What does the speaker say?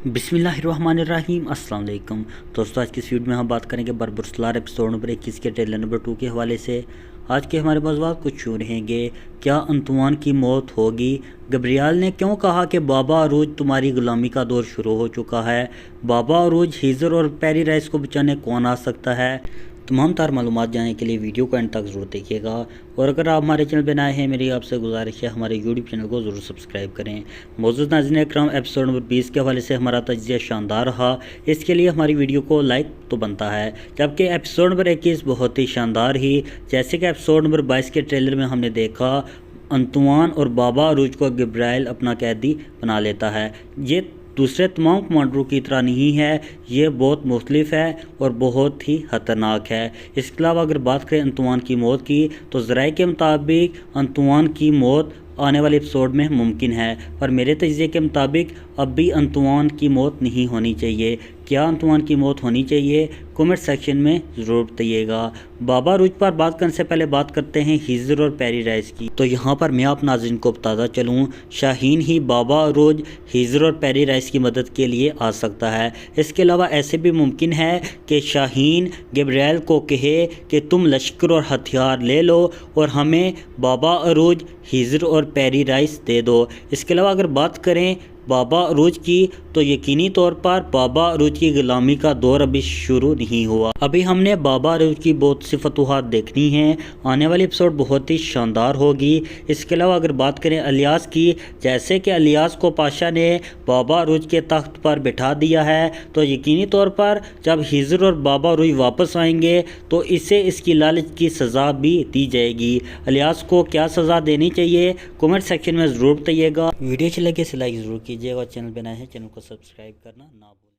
بسم اللہ الرحمن الرحیم۔ السلام علیکم دوستو، آج کی اس ویڈیو میں ہم بات کریں گے بربرسلار ایپیسوڈ نمبر 21 کے ٹریلر نمبر 2 کے حوالے سے۔ آج کے ہمارے موضوعات کچھ یوں رہیں گے: کیا انطوان کی موت ہوگی؟ گبریال نے کیوں کہا کہ بابا عروج تمہاری غلامی کا دور شروع ہو چکا ہے؟ بابا عروج، ہیزر اور پیری رائس کو بچانے کون آ سکتا ہے؟ تمام تر معلومات جاننے کے لیے ویڈیو کو اینڈ تک ضرور دیکھیے گا، اور اگر آپ ہمارے چینل پہ نئے ہیں، میری آپ سے گزارش ہے ہمارے یوٹیوب چینل کو ضرور سبسکرائب کریں۔ موجود ناظرین اکرام، ایپیسوڈ نمبر 20 کے حوالے سے ہمارا تجزیہ شاندار رہا، اس کے لیے ہماری ویڈیو کو لائک تو بنتا ہے، جبکہ ایپیسوڈ نمبر 21 بہت ہی شاندار ہی، جیسے کہ ایپیسوڈ نمبر 22 کے ٹریلر میں ہم نے دیکھا انطوان اور بابا عروج کو گبرائیل اپنا قیدی بنا لیتا ہے۔ یہ دوسرے تمام کمانڈروں کی طرح نہیں ہے، یہ بہت مختلف ہے اور بہت ہی خطرناک ہے۔ اس کے علاوہ اگر بات کریں انطوان کی موت کی، تو ذرائع کے مطابق انطوان کی موت آنے والے ایپیسوڈ میں ممکن ہے، پر میرے تجزیے کے مطابق اب بھی انطوان کی موت نہیں ہونی چاہیے۔ کیا انطوان کی موت ہونی چاہیے؟ کومنٹ سیکشن میں ضرور بتائیے گا۔ بابا عروج پر بات کرنے سے پہلے بات کرتے ہیں ہیزر اور پیری رائس کی۔ تو یہاں پر میں آپ ناظرین کو بتاتا چلوں، شاہین ہی بابا عروج، ہیزر اور پیری رائس کی مدد کے لیے آ سکتا ہے۔ اس کے علاوہ ایسے بھی ممکن ہے کہ شاہین گبریال کو کہے کہ تم لشکر اور ہتھیار لے لو اور ہمیں بابا عروج، ہیزر اور پیری رائس دے دو۔ اس کے علاوہ اگر بات کریں بابا عروج کی، تو یقینی طور پر بابا عروج کی غلامی کا دور ابھی شروع نہیں ہوا۔ ابھی ہم نے بابا عروج کی بہت سی فتوحات دیکھنی ہیں، آنے والی ایپیسوڈ بہت ہی شاندار ہوگی۔ اس کے علاوہ اگر بات کریں الیاس کی، جیسے کہ الیاس کو پاشا نے بابا عروج کے تخت پر بٹھا دیا ہے، تو یقینی طور پر جب ہیزر اور بابا عروج واپس آئیں گے تو اسے اس کی لالچ کی سزا بھی دی جائے گی۔ الیاس کو کیا سزا دینی چاہیے؟ کومنٹ سیکشن میں ضرور بتائیے گا۔ ویڈیو اچھی لگے اسے لائک ضرور کیجیے گا، چینل پہ نئے ہیں چینل کو سبسکرائب کرنا نہ بھولیں۔